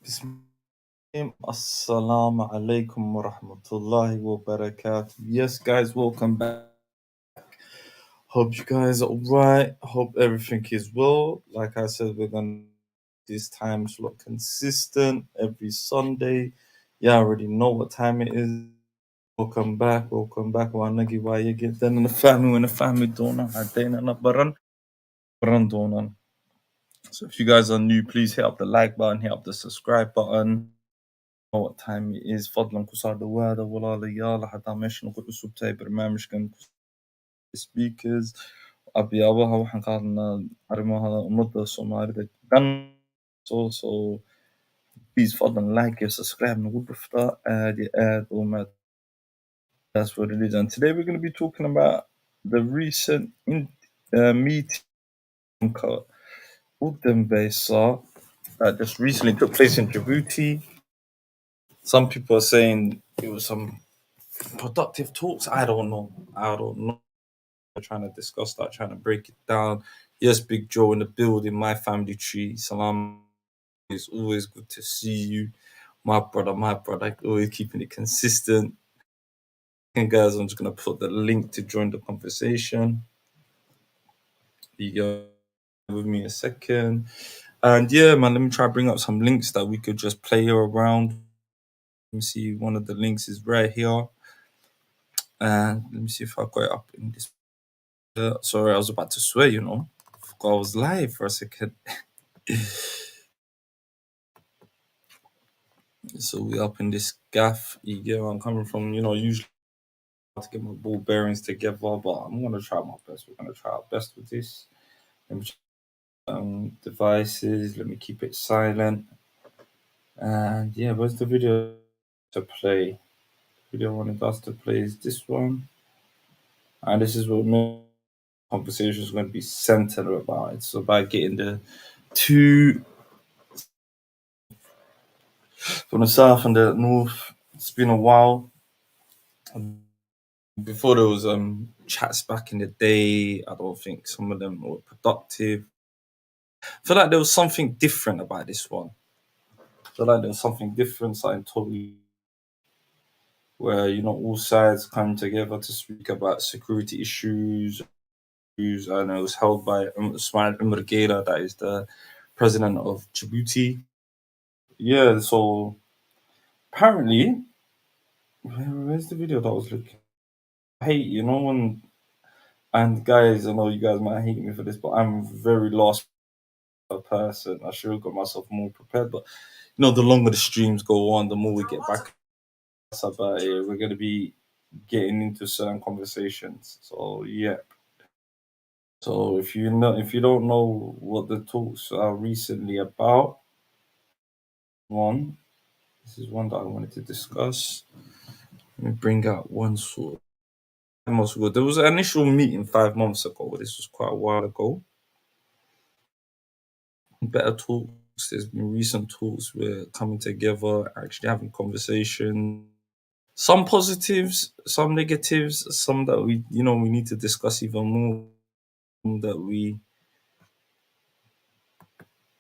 Bismillah. Assalamu alaikum wa rahmatullahi wa barakatuh. Yes, guys, welcome back. Hope you guys are alright. Hope everything is well. Like I said, we're gonna this time slot consistent every Sunday. Yeah, I already know what time it is. Welcome back, welcome back. Wanagi why you get then in the family when the family don't baran. So if you guys are new, please hit up the like button, hit up the subscribe button. Know what time it is. فضلا كسر دوادة ولا ليالة حتى مش نقول أسلوب تاي برنامج كان speakers أبي أبوها وحن قالنا أرموها مدة Somali دن so please فضلا like subscribe نقول بفتاة add وما that's what it is. And today we're going to be talking about the recent meeting that just recently took place in Djibouti. Some people are saying it was some productive talks. I don't know. I don't know. We're trying to discuss that, trying to break it down. Yes, Big Joe in the building, my family tree. Salam. It's always good to see you. My brother, always keeping it consistent. And guys, I'm just gonna put the link to join the conversation. You go with me a second. And yeah, man, let me try to bring up some links that we could just play around. Let me see, one of the links is right here. And let me see if I got it up in this. Sorry, I was about to swear, Forgot I was live for a second. So we up in this gaff. You get where I'm coming from. Usually I have to get my ball bearings together, but I'm gonna try my best. We're gonna try our best with this. Let me check, devices. Let me keep it silent. And yeah, where's the video to play? Video I wanted us to play is this one. And this is what my conversation is going to be centered about. It's about getting the two from the south and the north. It's been a while. Before there was chats back in the day, I don't think some of them were productive. I feel like there was something different about this one. I feel like there was something different, something totally where all sides come together to speak about security issues. And it was held by Ismail Umar Gela, that is the president of Djibouti. Yeah, so apparently, where's the video that I was looking? I hate, when and guys, I know you guys might hate me for this, but I'm a very lost person. I should have got myself more prepared, but the longer the streams go on, the more we get back about it. We're gonna be getting into certain conversations. So yeah. So if you don't know what the talks are recently about, this is one that I wanted to discuss. Let me bring out one sort. Months ago. There was an initial meeting 5 months ago. This was quite a while ago. Better talks. There's been recent talks. We're coming together, actually having conversation. Some positives, some negatives, some that we need to discuss even more. That we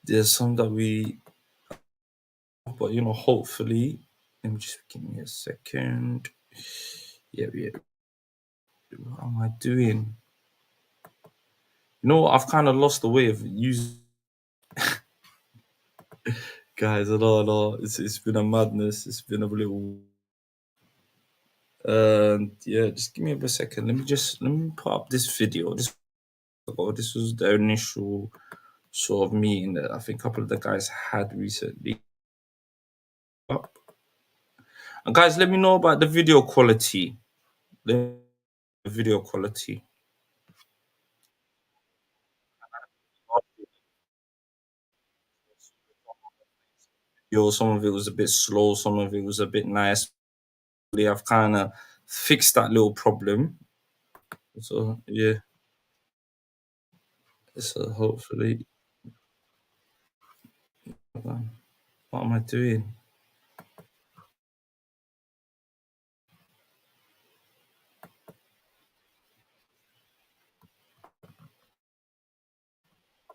there's some that we, but hopefully. Let me just give me a second. Yeah. What am I doing? I've kind of lost the way of using. Guys, I know. It's been a madness. It's been a little. And yeah, just give me a second. Let me put up this video. This was the initial sort of meeting that I think a couple of the guys had recently. And guys, let me know about the video quality. The video quality. Some of it was a bit slow, some of it was a bit nice. I've kind of fixed that little problem. So yeah, so hopefully, what am I doing?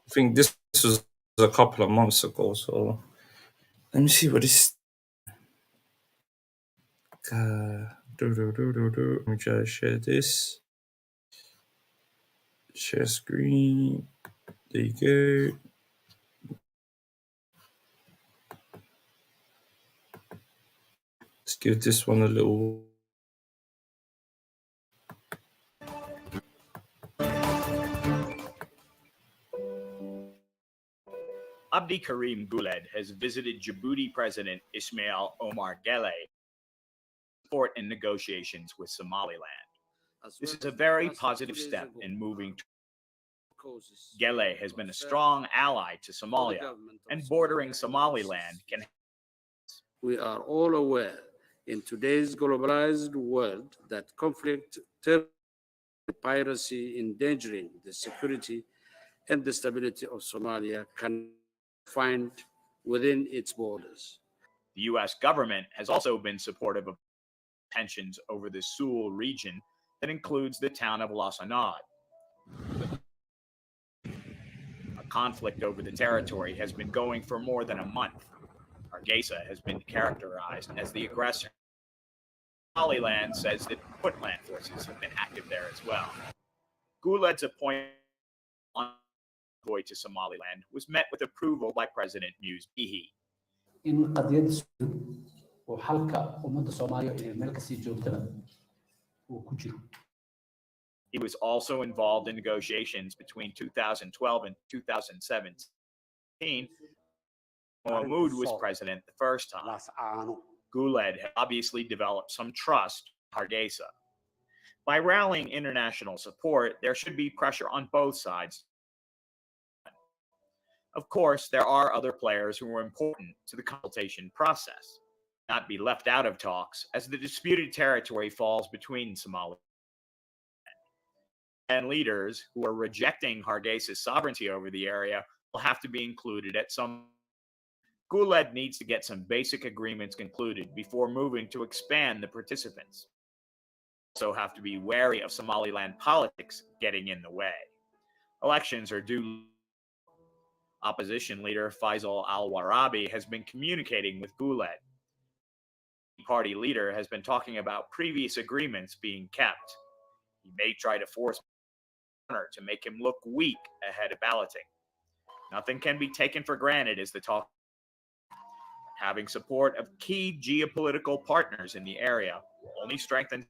I think this was a couple of months ago. So Let me see what this. Let me try to share this. Share screen. There you go. Let's give this one a little. Abdi Karim Guled has visited Djibouti President Ismail Omar Guelleh to support in negotiations with Somaliland. This is a very positive step in moving. Guelleh has been a strong ally to Somalia, and bordering Somaliland can. We are all aware in today's globalized world that conflict, terrorism, and piracy endangering the security and the stability of Somalia can find within its borders. The U.S. government has also been supportive of tensions over the Sul region that includes the town of Las Anad. A conflict over the territory has been going for more than a month. Hargeisa has been characterized as the aggressor. Somaliland says that Puntland forces have been active there as well. Guled's appointment envoy to Somaliland was met with approval by President Muse Bihi. in qadiyada Suudaan oo xalka ummadda Soomaaliya ee meel kasii joogtaba uu ku jiro. He was also involved in negotiations between 2012 and 2017. Mahmoud was president the first time. Guled had obviously developed some trust in Hargeisa. By rallying international support, there should be pressure on both sides. Of course, there are other players who are important to the consultation process. Not be left out of talks, as the disputed territory falls between Somalia and leaders who are rejecting Hargeisa's sovereignty over the area will have to be included at some. Guled needs to get some basic agreements concluded before moving to expand the participants. Also have to be wary of Somaliland politics getting in the way. Elections are due. Opposition leader Faisal al-Warabi has been communicating with Guled. The party leader has been talking about previous agreements being kept. He may try to force to make him look weak ahead of balloting. Nothing can be taken for granted as the talk. Having support of key geopolitical partners in the area will only strengthen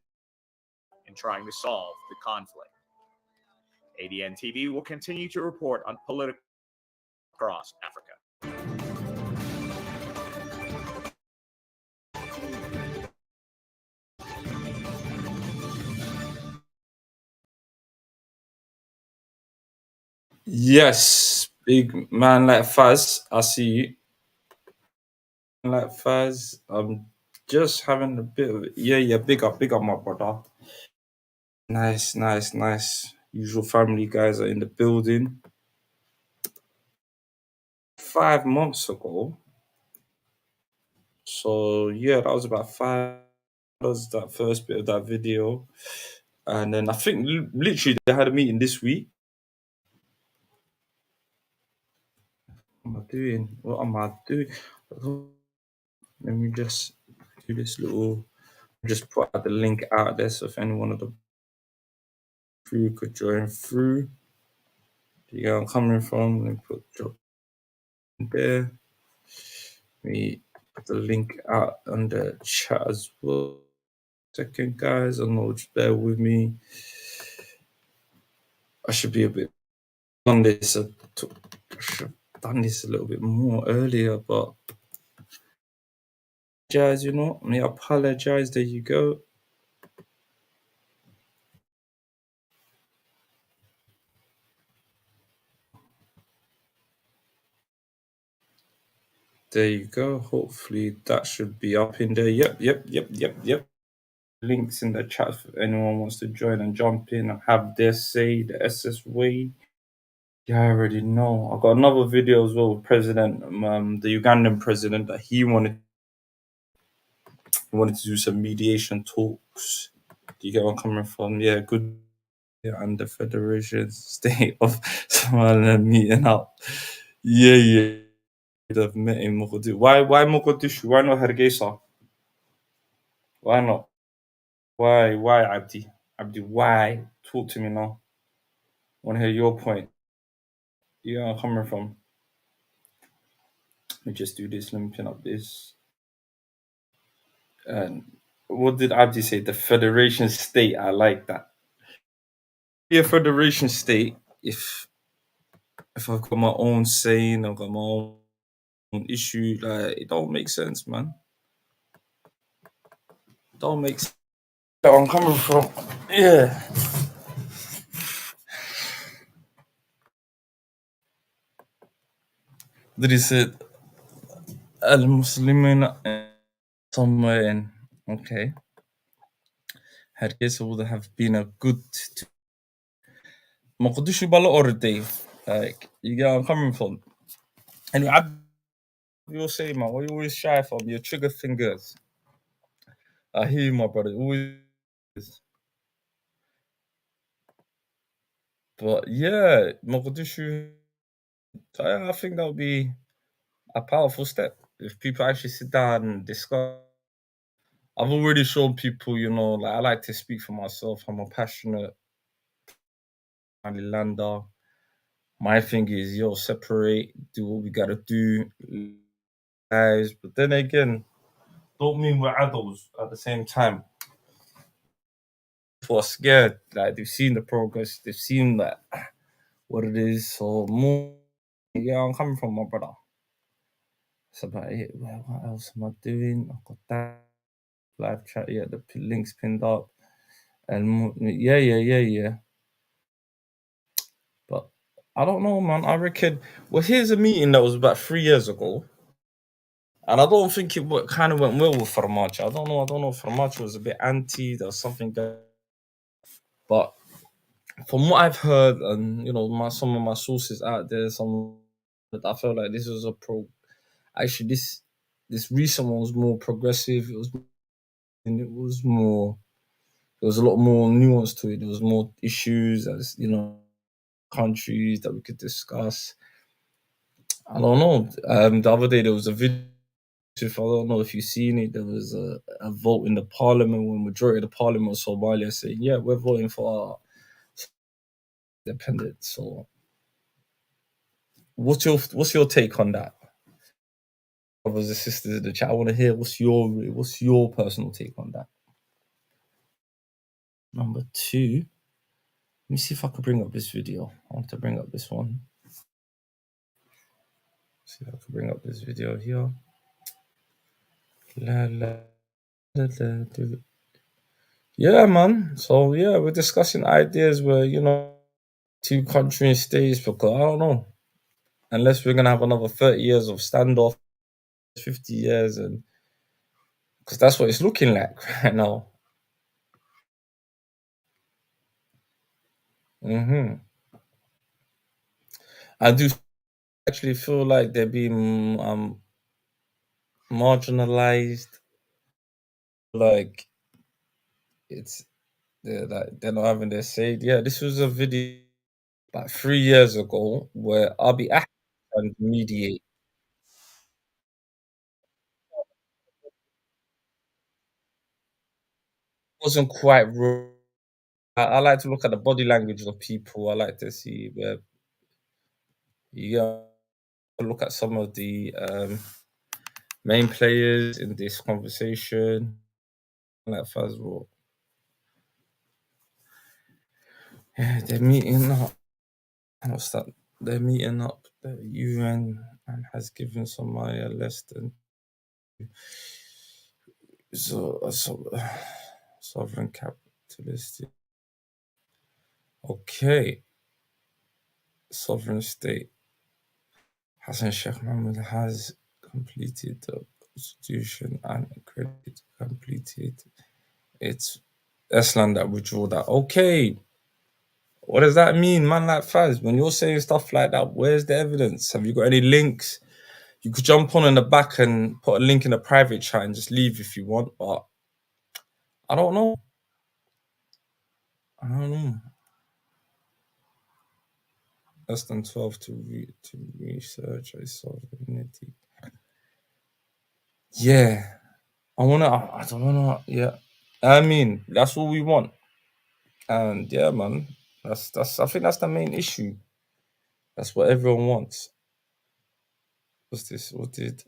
in trying to solve the conflict. ADN TV will continue to report on political across Africa. Yes, big man like Faz, I see you. Like Faz, I'm just having a bit of yeah, big up my brother. Nice. Usual family guys are in the building. 5 months ago. So yeah, that was about 5. That was that first bit of that video. And then I think literally they had a meeting this week. What am I doing? Let me just do this little, just put out the link out there so if anyone of the crew could join through. You know where I'm coming from? Let me put drop there. Let me put the link out on the chat as well. Second, guys, I know, just bear with me. I should be a bit on this. I should have done this a little bit more earlier, but guys, you know, I apologize. There you go. There you go. Hopefully that should be up in there. Yep. Links in the chat if anyone wants to join and jump in and have their say, the SS way. Yeah, I already know. I got another video as well with President, the Ugandan president, that he wanted to do some mediation talks. Do you get where I'm coming from? Yeah, good. Yeah, and the Federation state of Somaliland meeting up. Yeah. They've met in Mogadishu. Why Mogadishu? Why not Hargeisa? Why not? Why Abdi? Abdi, why? Talk to me now. I want to hear your point. You know where I'm coming from. Let me just do this. Let me pin up this. And what did Abdi say? The Federation State. I like that. Be a Federation State if I've got my own saying, I've got my own issue. Like it don't make sense, man. It don't make sense. Where I'm coming from. Yeah. Did he say Al Muslimin somewhere in? Okay. Hargeisa would have been a good. Mogadishu bala already. Like you get where I'm coming from. And you'll say, man, what you always shy from? Your trigger fingers. I hear you, my brother. Always. But yeah, Mogadishu. I think that would be a powerful step if people actually sit down and discuss. I've already shown people, like I like to speak for myself. I'm a passionate Somalilander. My thing is, separate, do what we gotta do, guys. But then again, don't mean we're adults at the same time. People are scared. Like they've seen the progress, they've seen that what it is. So more, yeah, I'm coming from my brother. That's about it. Well, what else am I doing? I've got that live chat. Yeah, the links pinned up. And yeah. But I don't know, man. I reckon. Well, here's a meeting that was about 3 years ago, and I don't think it kind of went well with Farmacho. I don't know. Farmacho was a bit anti. There was something going. But from what I've heard, and some of my sources out there, I felt like this was a pro. Actually, this recent one was more progressive. It was more. There was a lot more nuance to it. There was more issues, as countries that we could discuss. I don't know. The other day there was a video. I don't know if you've seen it. There was a vote in the parliament when majority of the parliament of Somalia saying, "Yeah, we're voting for our independence." So, what's your take on that, brothers and sisters in the chat? I want to hear what's your personal take on that. Number 2. Let me see if I can bring up this video. I want to bring up this one. See if I can bring up this video here. Yeah, man. So yeah, we're discussing ideas where 2 country states, because I don't know, unless we're gonna have another 30 years of standoff, 50 years, and because that's what it's looking like right now. I do actually feel like they're being marginalized. Like they're not having their say. Yeah, this was a video about 3 years ago where Abiy Ahmed and mediate. Wasn't quite real. I like to look at the body language of people. I like to see where look at some of the main players in this conversation. Like Fazrul. Yeah, they're meeting up. What's that? They're meeting up. The UN has given Somalia less than sovereign capitalistic. Okay. Sovereign state. Hassan Sheikh Mohammed has completed the constitution and completed its Esland that withdraw that. Okay. What does that mean, man? Like Faz, when you're saying stuff like that, where's the evidence? Have you got any links? You could jump on in the back and put a link in a private chat and just leave if you want, but I don't know. less than 12 to research a sovereignty. Yeah, I don't wanna, yeah. I mean, that's what we want. And yeah, man, I think that's the main issue. That's what everyone wants. What's this? What did,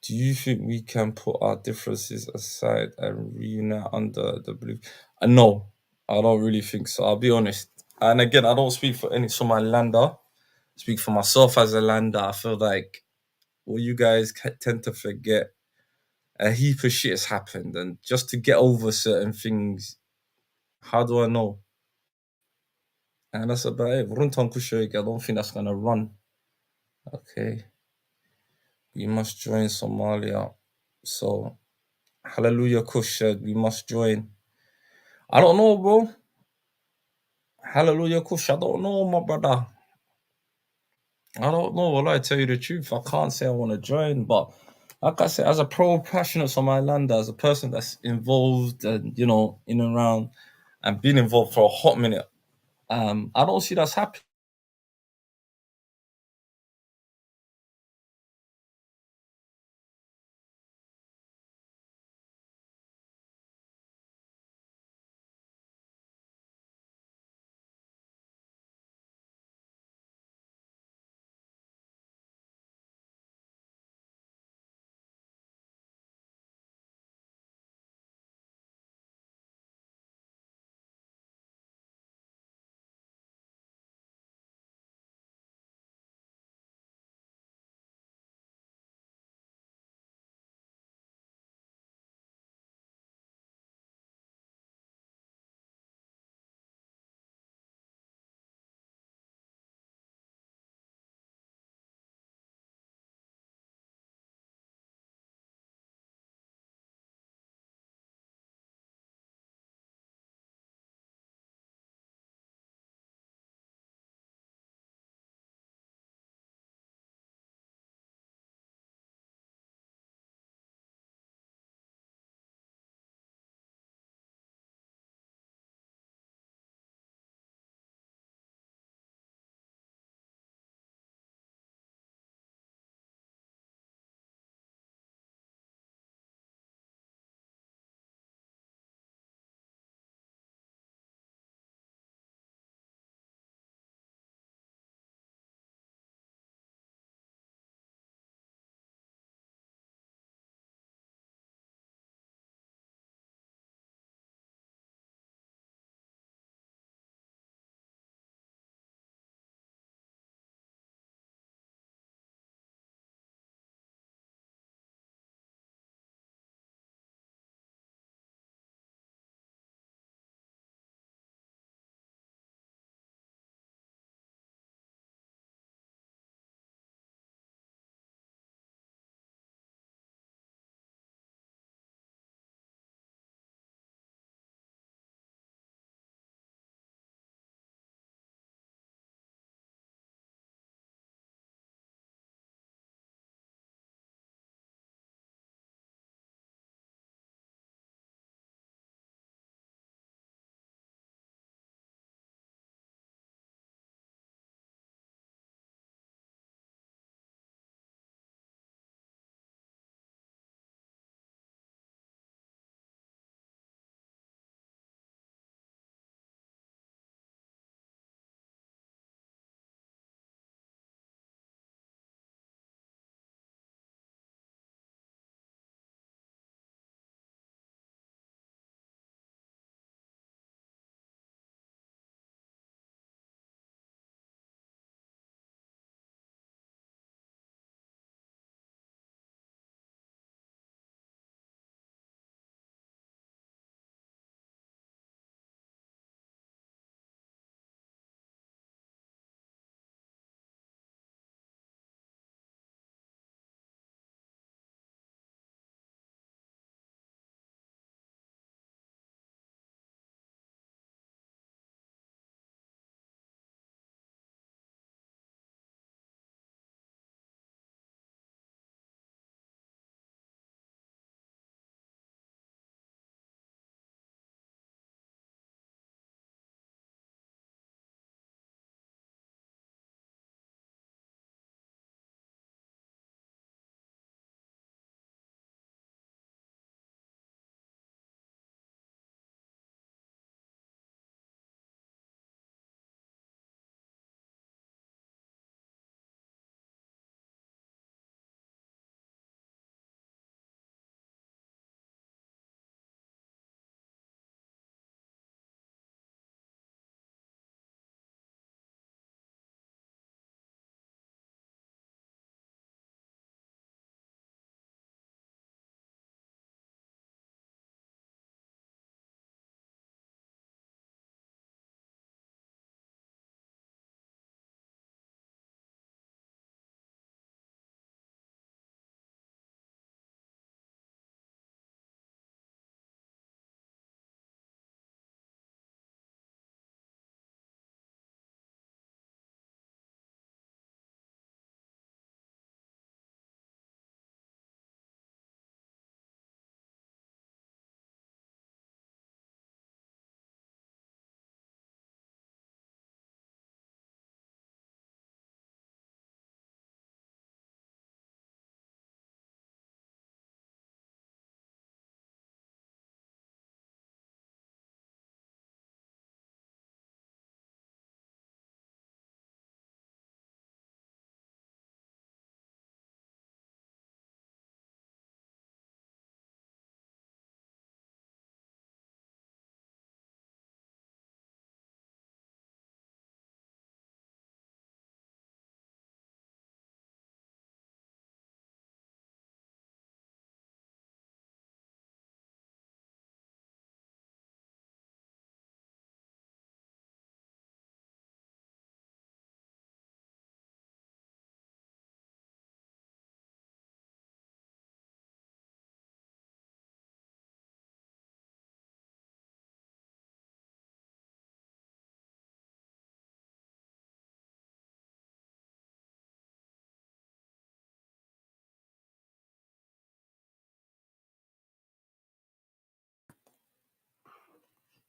do you think we can put our differences aside and reunite under the belief? No, I don't really think so. I'll be honest. And again, I don't speak for any Somalilander. I speak for myself as a lander. I feel like what you guys tend to forget, a heap of shit has happened, and just to get over certain things, how do I know? And that's about it. Runtan Kushawik, I don't think that's gonna run. Okay. We must join Somalia. So Hallelujah Kush said we must join. I don't know, bro. Hallelujah Kush, I don't know, my brother. I don't know. Well, I tell you the truth, I can't say I want to join, but like I said, as a passionate Somalilander, as a person that's involved and in and around and been involved for a hot minute, I don't see that's happening.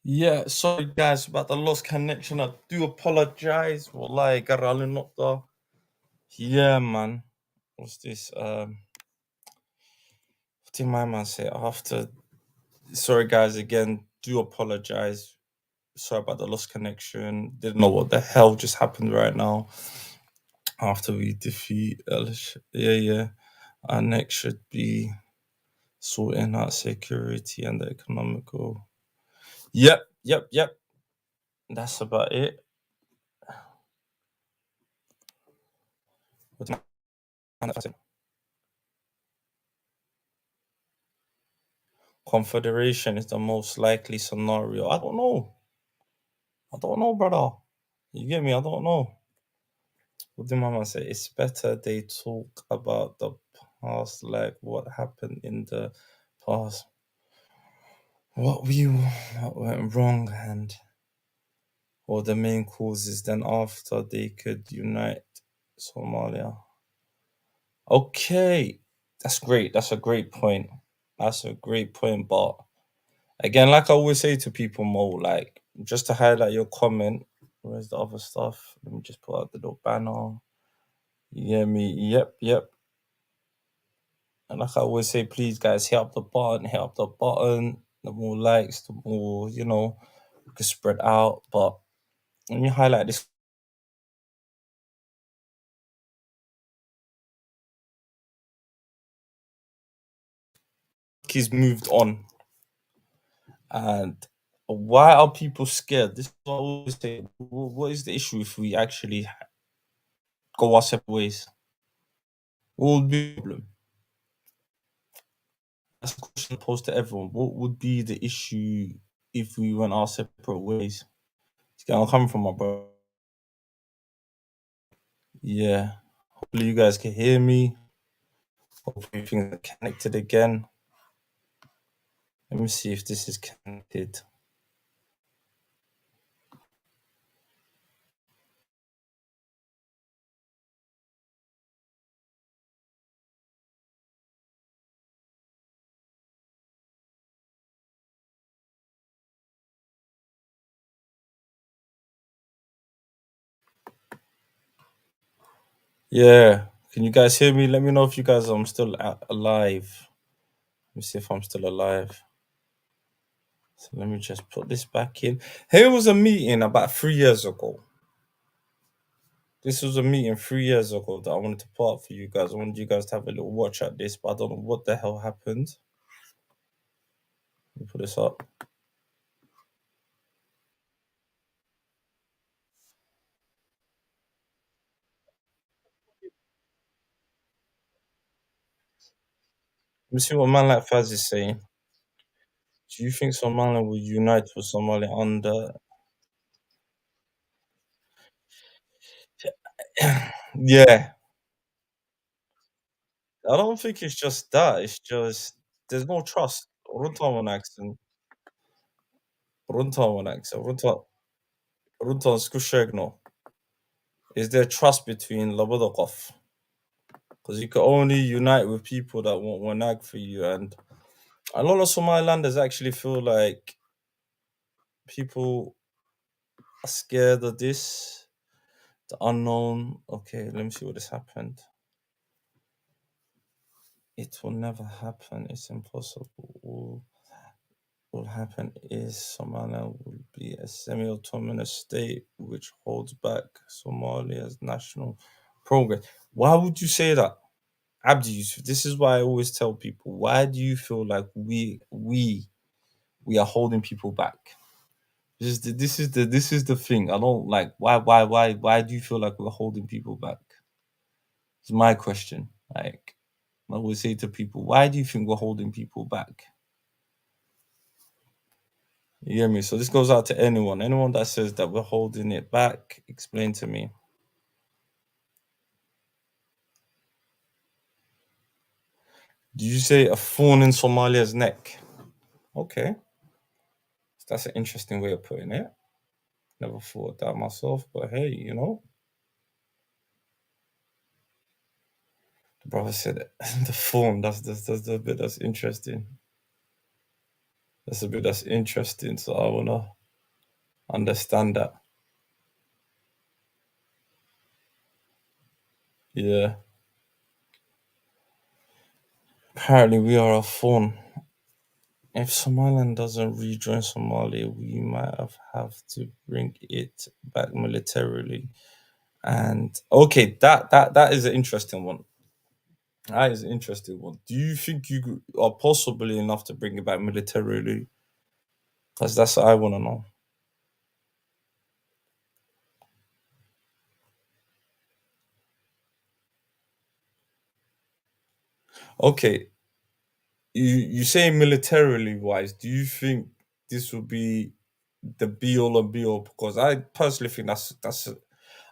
Yeah, sorry guys about the lost connection. I do apologize. Wallahi, garali nokta. Yeah, man. What's this? What did my man say after? Sorry guys again. Do apologize. Sorry about the lost connection. Didn't know what the hell just happened right now. After we defeat yeah. Our next should be sorting out security and the economical. Yep. That's about it. What did my man say? Confederation is the most likely scenario. I don't know, brother. You get me? I don't know. What did Mama say? It's better they talk about the past, like what happened in the past, what went wrong, and or the main causes. Then after they could unite Somalia. Okay, that's great. That's a great point. But again, like I always say to people, Mo, like just to highlight your comment. Where's the other stuff? Let me just put out the little banner. You hear me? Yep. And like I always say, please guys, hit up the button. The more likes, the more, we can spread out. But let me highlight this. He's moved on. And why are people scared? This is what I always say. What is the issue if we actually go our separate ways? What would be the problem? That's a question posed to everyone. What would be the issue if we went our separate ways? I'm coming from my bro. Yeah. Hopefully you guys can hear me. Hopefully things are connected again. Let me see if this is connected. Yeah. Can you guys hear me? Let me know if you guys I'm still alive. Let me see if I'm still alive. So let me just put this back in. Here was a meeting about 3 years ago. This was a meeting 3 years ago that I wanted to put up for you guys. I wanted you guys to have a little watch at this, but I don't know what the hell happened. Let me put this up. Let me see what man like Faz is saying. Do you think Somaliland will unite with Somalia under? Yeah, I don't think it's just that. It's just there's no trust. Runtawan accent. Runtawan accent. Runtawan skushegno. Is there trust between Labadakov? Because you can only unite with people that want wanag for you, and a lot of Somalilanders actually feel like people are scared of this, the unknown. Okay, let me see what has happened. It will never happen. It's impossible. Will happen is Somalia will be a semi-autonomous state which holds back Somalia's national progress. Why would you say that? Abdi Yusuf, this is why I always tell people, why do you feel like we are holding people back? This is the thing. I don't like why do you feel like we're holding people back? It's my question. Like I always say to people, why do you think we're holding people back? You hear me? So this goes out to anyone. Anyone that says that we're holding it back, explain to me. Did you say a thorn in Somalia's neck? Okay. That's an interesting way of putting it. Never thought that myself, but hey, the brother said it. The thorn. That's the bit that's interesting. That's a bit that's interesting. So I wanna understand that. Yeah. Apparently, we are a phone. If Somaliland doesn't rejoin Somalia, we might have to bring it back militarily. And okay, that is an interesting one. That is an interesting one. Do you think you are possibly enough to bring it back militarily? Because that's what I want to know. Okay, you say militarily wise. Do you think this will be the be all and be all? Because I personally think that's.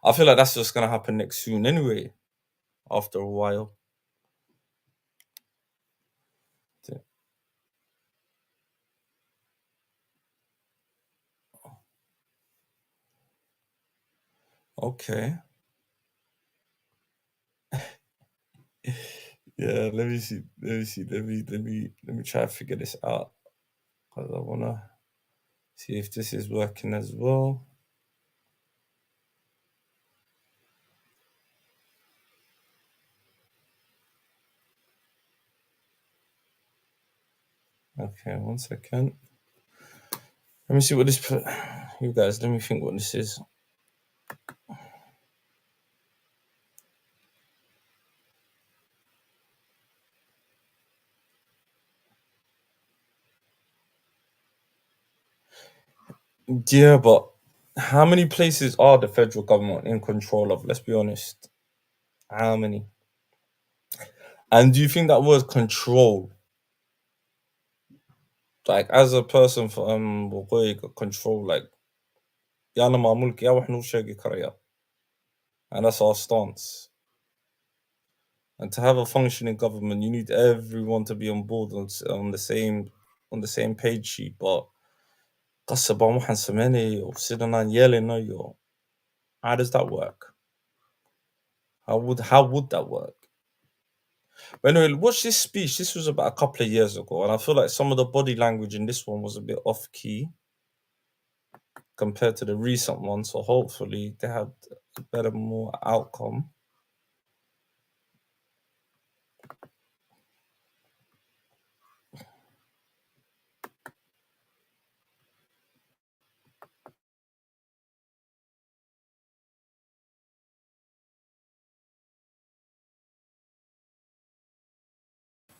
I feel like that's just gonna happen next soon anyway. After a while. Okay. Yeah, let me see. Let me see. Let me try to figure this out. Because I wanna see if this is working as well. Okay, 1 second. Let me see what this. You guys, let me think what this is. Yeah, but how many places are the federal government in control of? Let's be honest. How many? And do you think that word control, like as a person from control, like yana ma mulki ya wax nuu sheegi karaya. And that's our stance. And to have a functioning government, you need everyone to be on board on the same page sheet. But قصبا waxaan sameynayay oo sidan aan yeelanayo. How does that work? How would that work? But anyway, watch this speech. This was about a couple of years ago, and I feel like some of the body language in this one was a bit off key compared to the recent one. So hopefully they had a better, more outcome.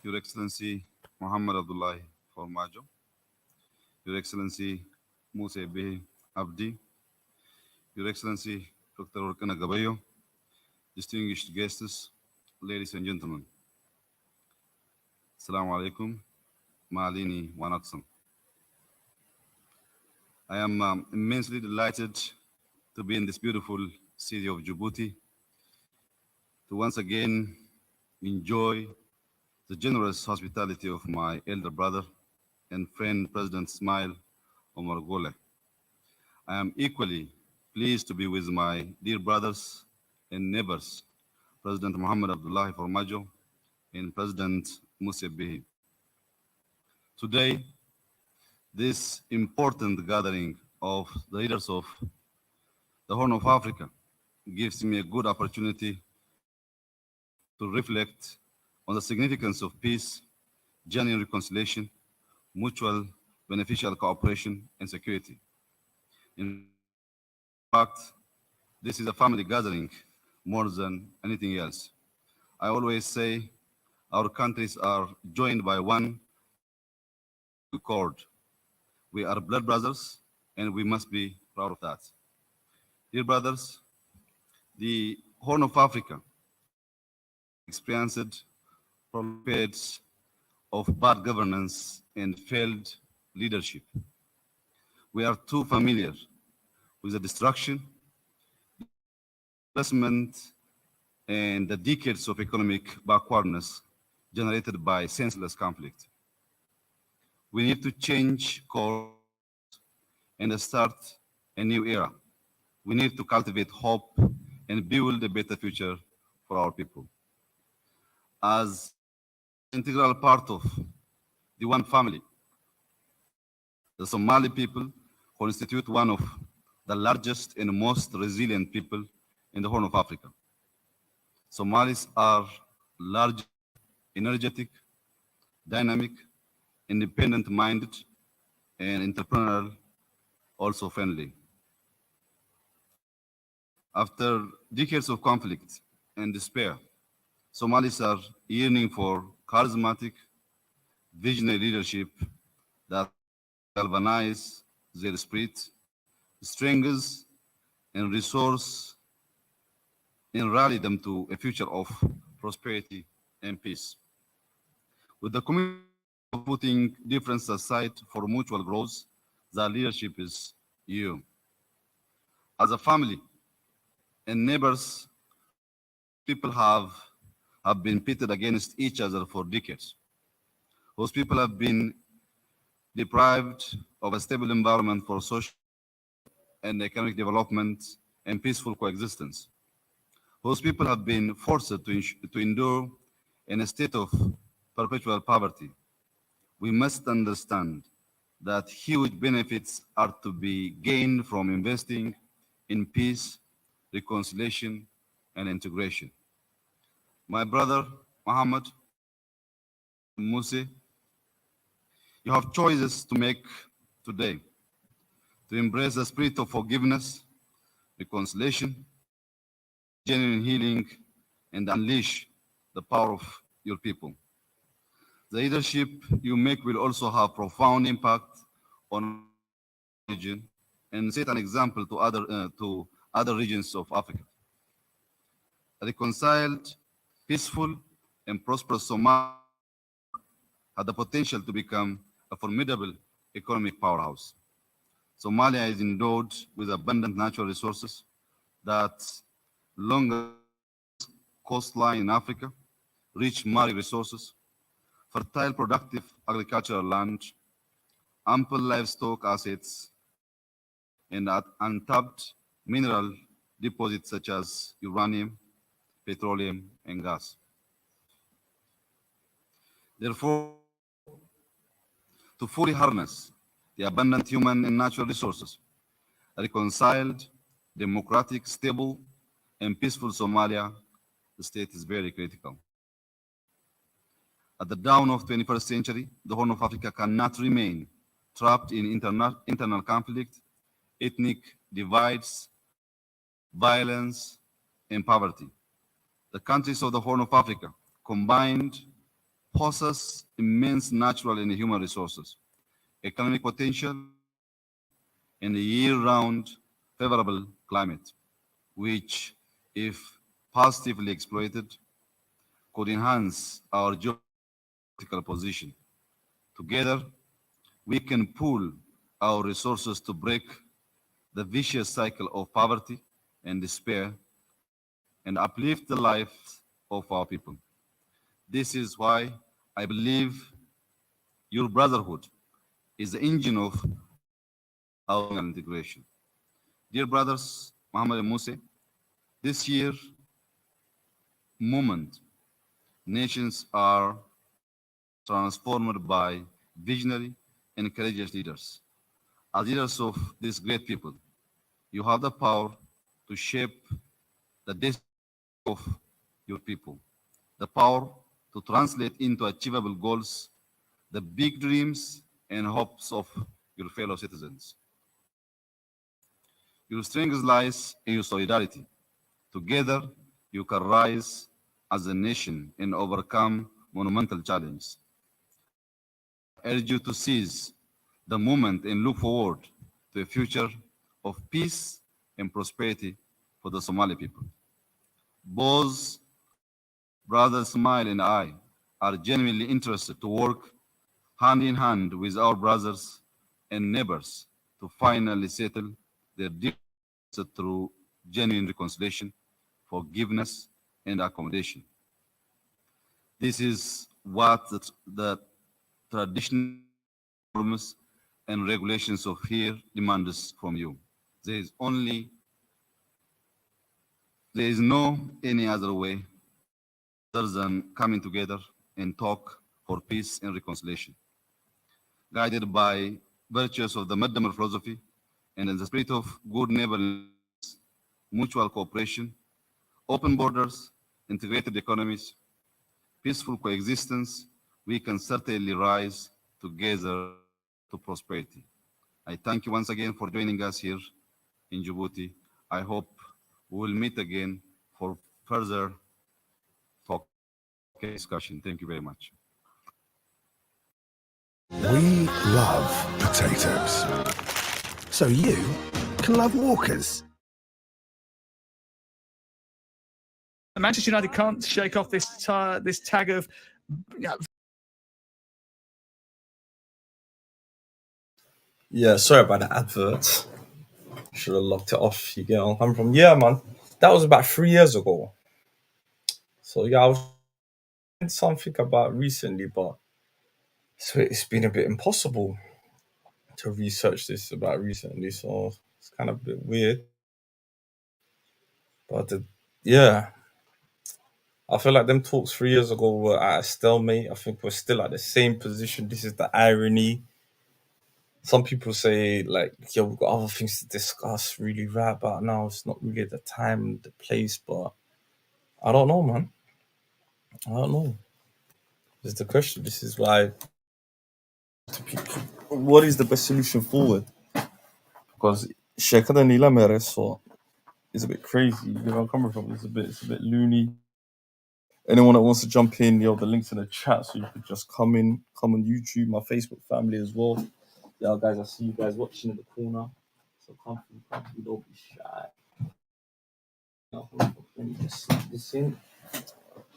Your Excellency Muhammad Abdullahi Formajo, Your Excellency Musa Bey Abdi, Your Excellency Dr. Orkana Gabayo, distinguished guests, ladies and gentlemen. Assalamu alaikum, Maalini Wanaksam. I am immensely delighted to be in this beautiful city of Djibouti to once again enjoy the generous hospitality of my elder brother and friend, President Ismail Omar Gole. I am equally pleased to be with my dear brothers and neighbors, President Muhammad Abdullahi Formajo and President Musa Bihi. Today, this important gathering of the leaders of the Horn of Africa gives me a good opportunity to reflect on the significance of peace, genuine reconciliation, mutual beneficial cooperation, and security. In fact, this is a family gathering more than anything else. I always say our countries are joined by one cord. We are blood brothers, and we must be proud of that. Dear brothers, the Horn of Africa experienced periods of bad governance and failed leadership. We are too familiar with the destruction, displacement, and the decades of economic backwardness generated by senseless conflict. We need to change course and start a new era. We need to cultivate hope and build a better future for our people. As integral part of the one family, the Somali people constitute one of the largest and most resilient people in the Horn of Africa. Somalis are large, energetic, dynamic, independent-minded, and entrepreneurial, also friendly. After decades of conflict and despair, Somalis are yearning for charismatic, visionary leadership that galvanize their spirit, strengths, and resource, and rally them to a future of prosperity and peace. With the commitment of putting difference aside for mutual growth, the leadership is you. As a family and neighbors, people have been pitted against each other for decades. Those people have been deprived of a stable environment for social and economic development and peaceful coexistence. Those people have been forced to endure in a state of perpetual poverty. We must understand that huge benefits are to be gained from investing in peace, reconciliation, and integration. My brother, Muhammad Musi, you have choices to make today to embrace the spirit of forgiveness, reconciliation, genuine healing, and unleash the power of your people. The leadership you make will also have profound impact on the region and set an example to other regions of Africa. A reconciled, peaceful, and prosperous Somalia had the potential to become a formidable economic powerhouse. Somalia is endowed with abundant natural resources that longer coastline in Africa, rich marine resources, fertile productive agricultural land, ample livestock assets, and untapped mineral deposits such as uranium, petroleum, and gas. Therefore, to fully harness the abundant human and natural resources, a reconciled, democratic, stable, and peaceful Somalia state is very critical. At the dawn of 21st century, the Horn of Africa cannot remain trapped in internal conflict, ethnic divides, violence, and poverty. The countries of the Horn of Africa combined possess immense natural and human resources, economic potential, and a year-round favorable climate, which, if positively exploited, could enhance our geopolitical position. Together, we can pool our resources to break the vicious cycle of poverty and despair and uplift the lives of our people. This is why I believe your brotherhood is the engine of our integration. Dear brothers, Muhammad and Muse, this year moment, nations are transformed by visionary and courageous leaders. As leaders of these great people, you have the power to shape the destiny of your people, the power to translate into achievable goals the big dreams and hopes of your fellow citizens. Your strength lies in your solidarity. Together, you can rise as a nation and overcome monumental challenges. I urge you to seize the moment and look forward to a future of peace and prosperity for the Somali people. Both Brother Smile and I are genuinely interested to work hand in hand with our brothers and neighbors to finally settle their differences through genuine reconciliation, forgiveness, and accommodation. This is what the traditional norms and regulations of here demands from you. There is only there is no any other way other than coming together and talk for peace and reconciliation. Guided by virtues of the Madamar philosophy, and in the spirit of good neighborliness, mutual cooperation, open borders, integrated economies, peaceful coexistence, we can certainly rise together to prosperity. I thank you once again for joining us here in Djibouti. I hope we will meet again for further talk and discussion. Thank you very much. We love potatoes. So you can love Walkers. Manchester United can't shake off this tag of. Yeah, sorry about the advert. Should have locked it off. You get where I'm coming from. Yeah, man. That was about 3 years ago. So yeah, I was doing something about recently, but so it's been a bit impossible to research this about recently. So it's kind of a bit weird. But yeah, I feel like them talks 3 years ago were at a stalemate. I think we're still at the same position. This is the irony. Some people say like, yeah, we've got other things to discuss really right about now. It's not really the time, the place, but I don't know, man. I don't know. This is the question. This is why what is the best solution forward? Because Shekada Nila so is a bit crazy. You know where I'm coming from? It's a bit loony. Anyone that wants to jump in, the link's in the chat, so you could just come on YouTube, my Facebook family as well. Yeah, guys, I see you guys watching in the corner. So come through, don't be shy. Let me just slip this in.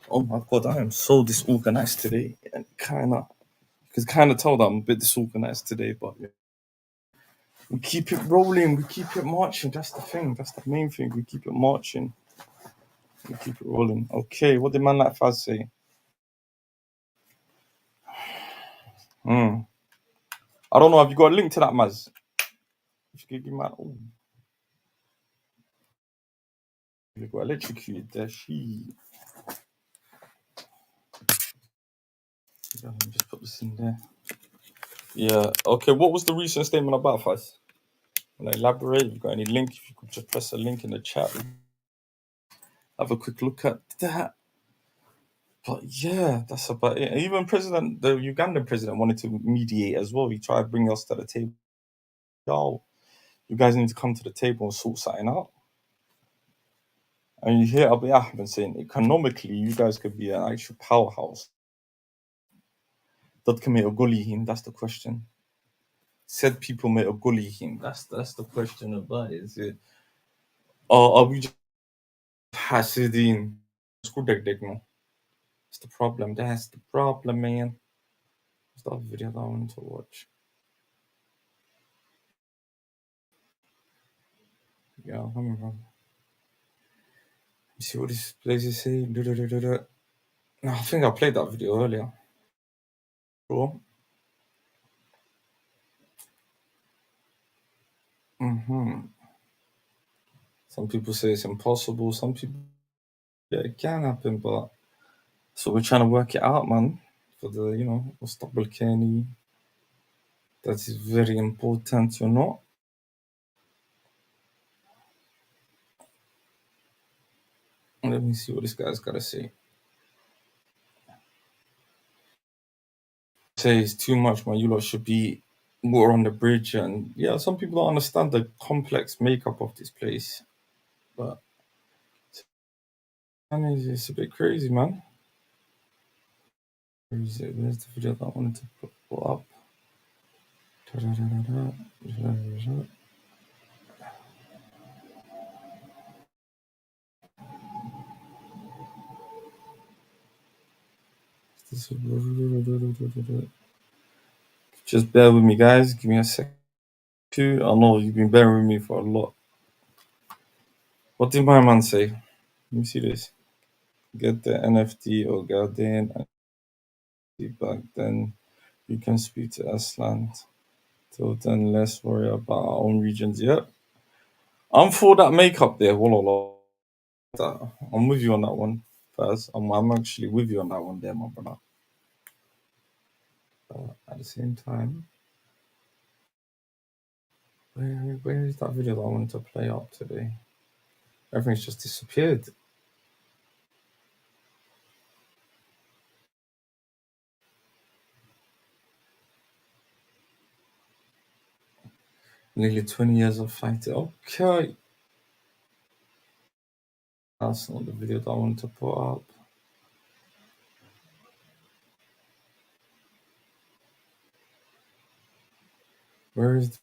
Oh my god, I am so disorganized today. And you can kind of tell that I'm a bit disorganized today, but yeah. We keep it rolling, we keep it marching. That's the thing, that's the main thing. We keep it marching, we keep it rolling. Okay, what did man like Faz say? I don't know, have you got a link to that, Maz? If you could give me you got electrocuted there. Let me just put this in there. Yeah, okay, what was the recent statement about, Faz? Elaborate, if you got any link, if you could just press a link in the chat. Have a quick look at that. But yeah, that's about it. Even the Ugandan president wanted to mediate as well. He tried to bring us to the table. Yo, you guys need to come to the table and sort something out. And you hear Abiy Ahmed saying, economically, you guys could be an actual powerhouse. That can make a gully him. That's the question. Said people make a gully him. That's the question about it. Is it? Or are we just hasidin? No. That's the problem. That's the problem, man. What's that video that I wanted to watch? Yeah, I'm coming from. You see what this place is saying? No, I think I played that video earlier. Sure. Some people say it's impossible. Some people, yeah, it can happen, but so we're trying to work it out, man. For the, Mustaqbal Kenny. That is very important, Let me see what this guy's got to say. Say it's too much, man. You lot should be more on the bridge. And yeah, some people don't understand the complex makeup of this place. But it's a bit crazy, man. Where is it? Where's the video that I wanted to put up? Just bear with me, guys. Give me a sec. I know you've been bearing with me for a lot. What did my man say? Let me see this. Get the NFT or Guardian back, then you can speak to Aslan. Till then, let's worry about our own regions. Yep. I'm for that makeup there. I'm with you on that one, Faz. I'm actually with you on that one there, my brother. At the same time, Where is that video that I wanted to play up today? Everything's just disappeared. Nearly 20 years of fighting. Okay. That's not the video that I wanted to put up. Where is the...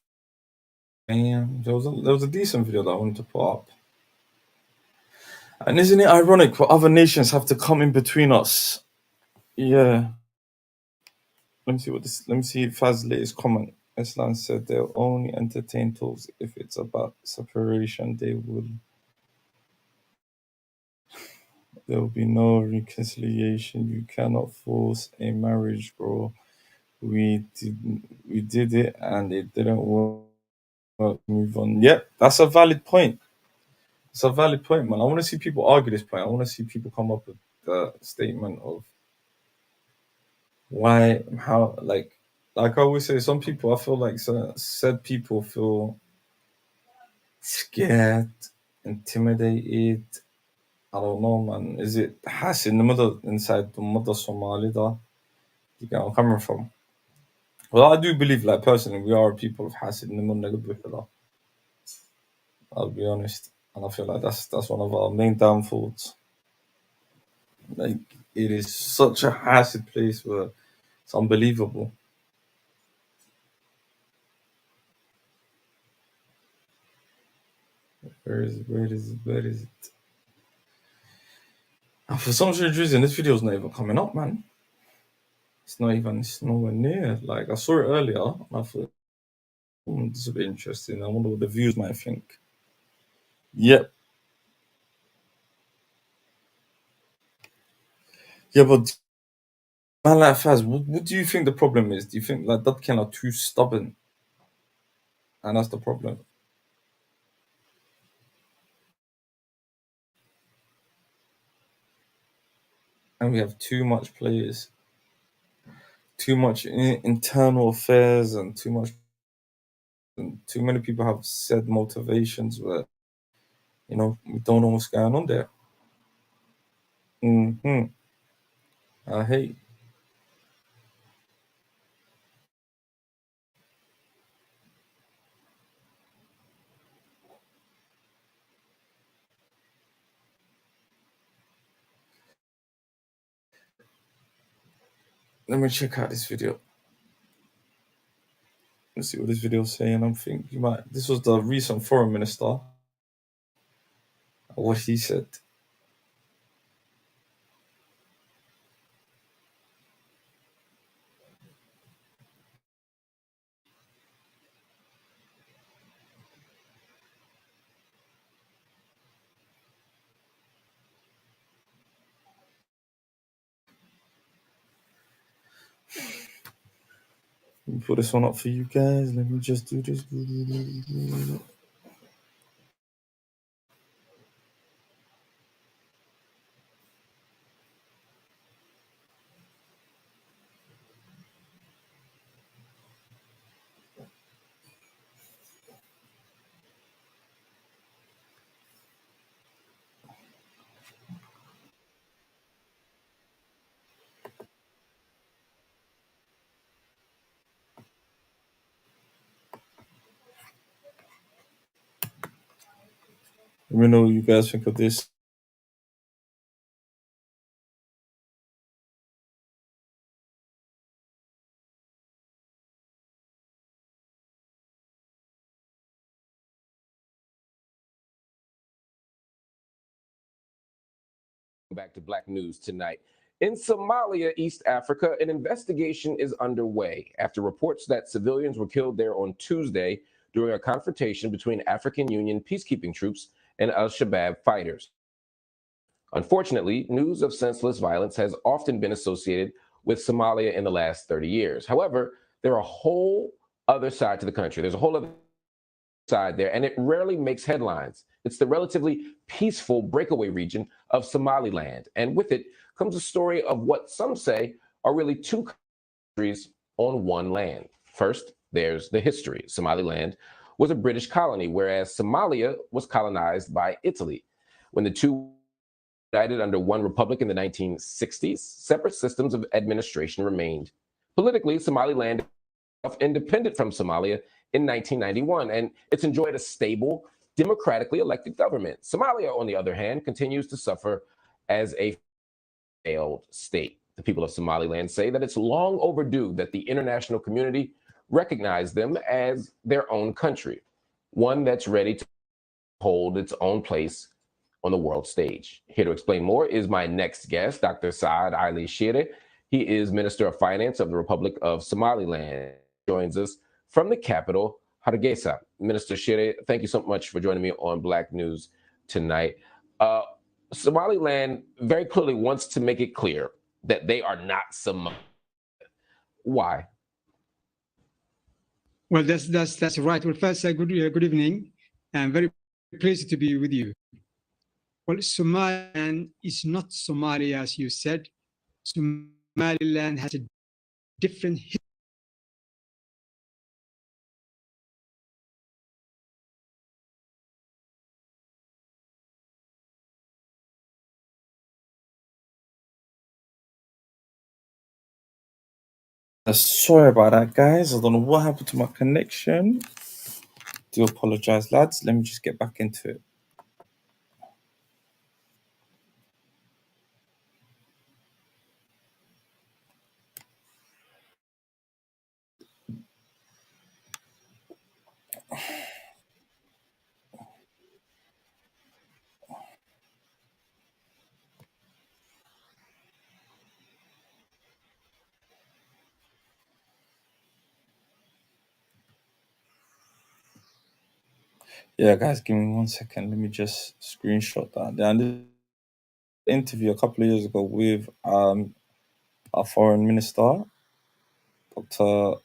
Damn, there was a decent video that I wanted to put up. And isn't it ironic what other nations have to come in between us? Yeah. Let me see Faz's latest comment. Islam said they'll only entertain talks if it's about separation. There will be no reconciliation. You cannot force a marriage, bro. We did it and it didn't work. Move on. Yep, that's a valid point. It's a valid point, man. I want to see people argue this point. I want to see people come up with the statement of why, how, like I always say, some people, I feel like said people feel scared, intimidated. I don't know, man. Is it حاسس in the middle inside the mother Somali da? You get where I'm coming from. Well, I do believe, like personally, we are a people of حاسد in the middle. I'll be honest, and I feel like that's one of our main downfalls. Like it is such a acid place where it's unbelievable. Where is it? Where is it? And for some strange reason, this video's not even coming up, man. It's nowhere near. Like I saw it earlier, and I thought, this is a bit interesting. I wonder what the views might think. Yep. Yeah, but man, like Faz, what do you think the problem is? Do you think like that kind of too stubborn, and that's the problem? And we have too much players, too much internal affairs, and too many people have said motivations where we don't know what's going on there. I hate. Let me check out this video. Let's see what this video is saying. I'm thinking this was the recent foreign minister. What he said. Let me put this one up for you guys. Let me just do this. Let me know what you guys think of this. Back to Black News tonight. In Somalia, East Africa, an investigation is underway after reports that civilians were killed there on Tuesday during a confrontation between African Union peacekeeping troops and al-Shabaab fighters. Unfortunately, news of senseless violence has often been associated with Somalia in the last 30 years. However, there are a whole other side to the country. There's a whole other side there, and it rarely makes headlines. It's the relatively peaceful breakaway region of Somaliland, and with it comes a story of what some say are really two countries on one land. First, there's the history. Somaliland was a British colony, whereas Somalia was colonized by Italy. When the two united under one republic in the 1960s, separate systems of administration remained. Politically, Somaliland is independent from Somalia in 1991, and it's enjoyed a stable, democratically elected government. Somalia, on the other hand, continues to suffer as a failed state. The people of Somaliland say that it's long overdue that the international community recognize them as their own country, one that's ready to hold its own place on the world stage. Here to explain more is my next guest, Dr. Saad Ali Shir. He is Minister of Finance of the Republic of Somaliland. He joins us from the capital, Hargeisa. Minister Shir, thank you so much for joining me on Black News tonight. Somaliland very clearly wants to make it clear that they are not Somalia. Why? Well, that's right. Well, first, good evening. I'm very pleased to be with you. Well, Somaliland is not Somalia, as you said. Somaliland has a different history. Sorry about that, guys. I don't know what happened to my connection. Do apologize, lads. Let me just get back into it. Yeah, guys, give me 1 second. Let me just screenshot that. I did an interview a couple of years ago with our foreign minister, Dr.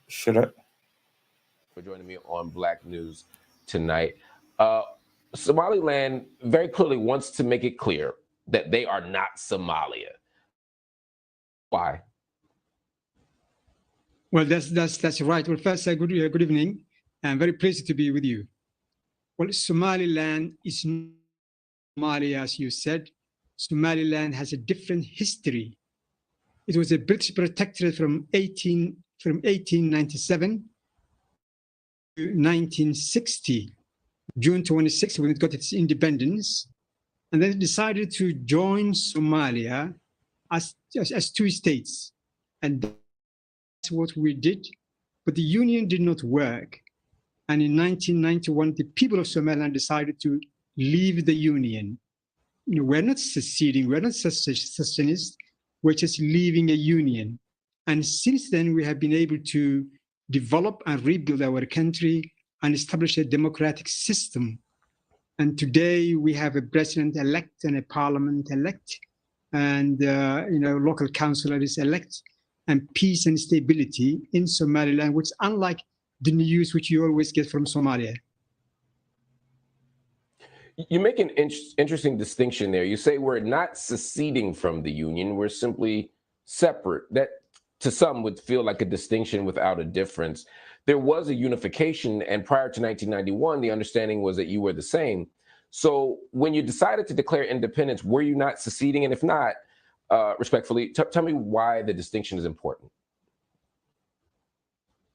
Shir. For joining me on Black News tonight. Somaliland very clearly wants to make it clear that they are not Somalia. Why? Well, that's right. Well, first, good evening. I'm very pleased to be with you. Well, Somaliland is not Somalia, as you said. Somaliland has a different history. It was a British protectorate from 1897 to 1960, June 26, when it got its independence, and then it decided to join Somalia as two states, and that's what we did. But the union did not work. And in 1991, the people of Somaliland decided to leave the union. You know, we're not seceding, we're not secessionists, we're just leaving a union. And since then, we have been able to develop and rebuild our country and establish a democratic system. And today we have a president-elect and a parliament-elect, and local councillors elect, and peace and stability in Somaliland, which unlike the news which you always get from Somalia. You make an interesting distinction there. You say we're not seceding from the union, we're simply separate. That to some would feel like a distinction without a difference. There was a unification, and prior to 1991, the understanding was that you were the same. So when you decided to declare independence, were you not seceding? And if not, respectfully, tell me why the distinction is important.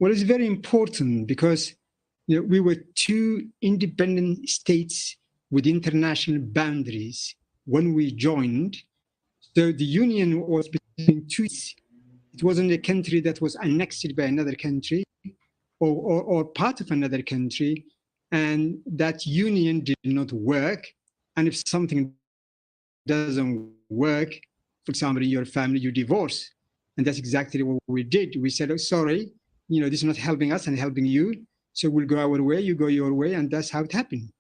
Well, it's very important because we were two independent states with international boundaries when we joined. So the union was between two. It wasn't a country that was annexed by another country or part of another country, and that union did not work. And if something doesn't work, for example, in your family, you divorce. And that's exactly what we did. We said, oh, sorry, this is not helping us and helping you. So we'll go our way, you go your way, and that's how it happened.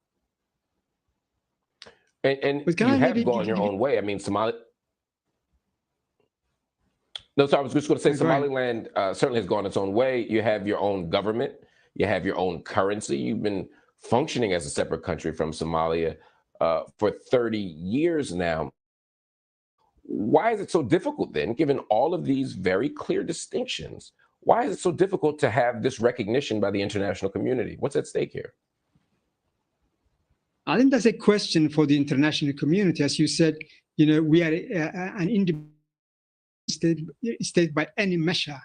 And you have gone your own way. I mean, No, sorry, I was just going to say Somaliland certainly has gone its own way. You have your own government. You have your own currency. You've been functioning as a separate country from Somalia for 30 years now. Why is it so difficult then, given all of these very clear distinctions? Why is it so difficult to have this recognition by the international community? What's at stake here? I think that's a question for the international community. As you said, we are an independent state by any measure.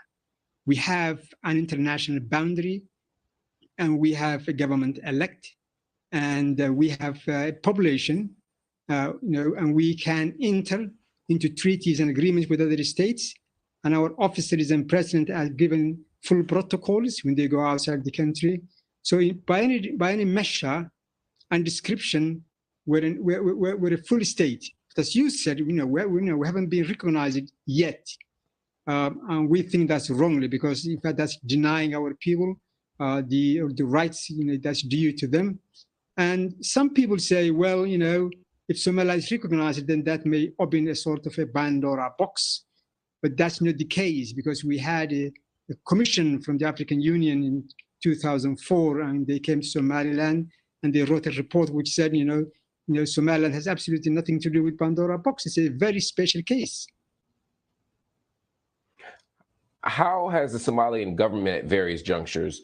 We have an international boundary, and we have a government elect, and we have a population, and we can enter into treaties and agreements with other states. And our officers and president are given full protocols when they go outside the country. So by any measure and description, we're a full state. But as you said, we haven't been recognized yet. And we think that's wrongly, because in fact that's denying our people the rights that's due to them. And some people say, well, if Somalia is recognized, then that may open a sort of a Pandora box. But that's not the case, because we had a commission from the African Union in 2004, and they came to Somaliland, and they wrote a report which said, Somaliland has absolutely nothing to do with Pandora box. It's a very special case. How has the Somalian government at various junctures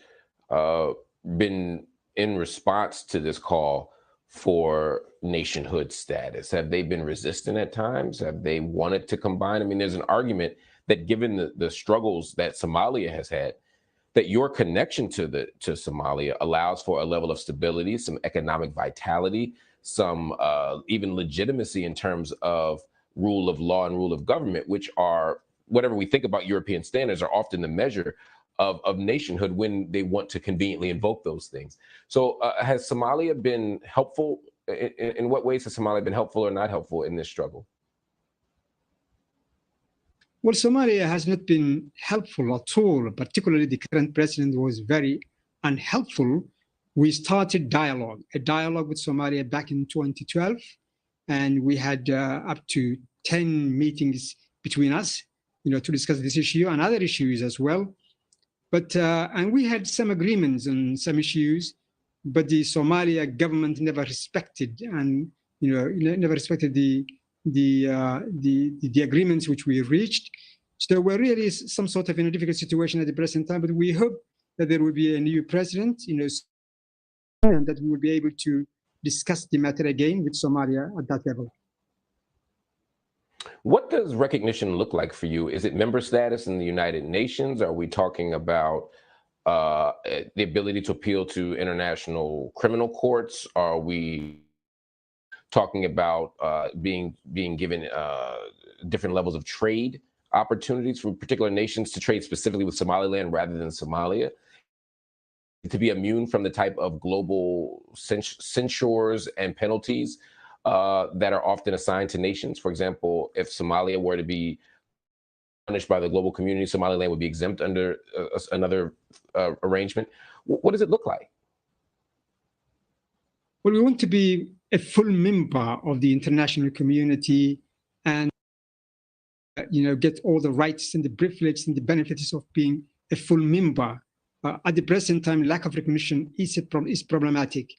been in response to this call for nationhood status? Have they been resistant at times? Have they wanted to combine? I mean, there's an argument that given the struggles that Somalia has had, that your connection to Somalia allows for a level of stability, some economic vitality, some even legitimacy in terms of rule of law and rule of government, which are, whatever we think about European standards, are often the measure of nationhood when they want to conveniently invoke those things. So has Somalia been helpful? In what ways has Somalia been helpful or not helpful in this struggle? Well, Somalia has not been helpful at all. Particularly the current president was very unhelpful. We started a dialogue with Somalia back in 2012, and we had up to 10 meetings between us, to discuss this issue and other issues as well. But and we had some agreements on some issues, but the Somalia government never respected the agreements which we reached. So we're really some sort of in a difficult situation at the present time. But we hope that there will be a new president, and that we will be able to discuss the matter again with Somalia at that level. What does recognition look like for you? Is it member status in the United Nations? Are we talking about the ability to appeal to international criminal courts? Are we talking about being given different levels of trade opportunities for particular nations to trade specifically with Somaliland rather than Somalia? To be immune from the type of global censures and penalties that are often assigned to nations. For example, if Somalia were to be punished by the global community, Somaliland would be exempt under another arrangement. What does it look like? Well, we want to be a full member of the international community and get all the rights and the privileges and the benefits of being a full member. At the present time, lack of recognition is problematic.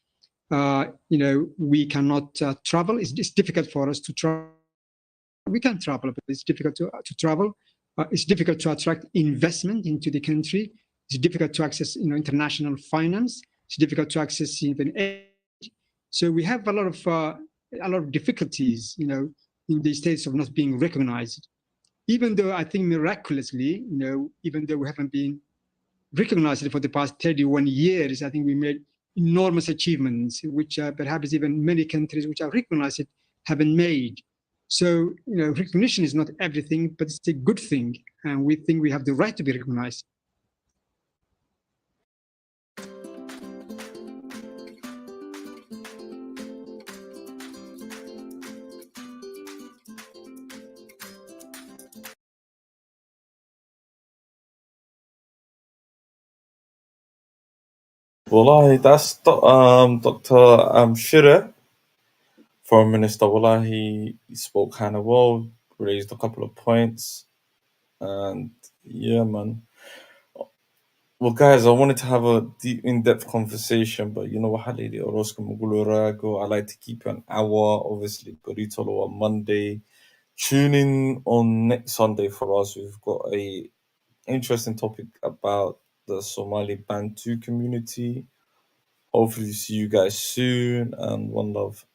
We cannot travel. It's difficult for us to travel. We can travel, but it's difficult to travel. It's difficult to attract investment into the country. It's difficult to access, international finance. It's difficult to access even aid. So we have a lot of difficulties, in the states of not being recognized. Even though I think miraculously, even though we haven't been recognized for the past 31 years, I think we made enormous achievements, which perhaps even many countries which are recognized haven't made. So, recognition is not everything, but it's a good thing. And we think we have the right to be recognized. Wallahi, that's Dr. Shir, Foreign Minister. Wallahi, he spoke kind of well, raised a couple of points. And yeah, man. Well, guys, I wanted to have a deep, in-depth conversation, but I like to keep it an hour, obviously. Burrito on Monday. Tune in on next Sunday for us. We've got a interesting topic about the Somali Bantu community. Hopefully, see you guys soon, and one love.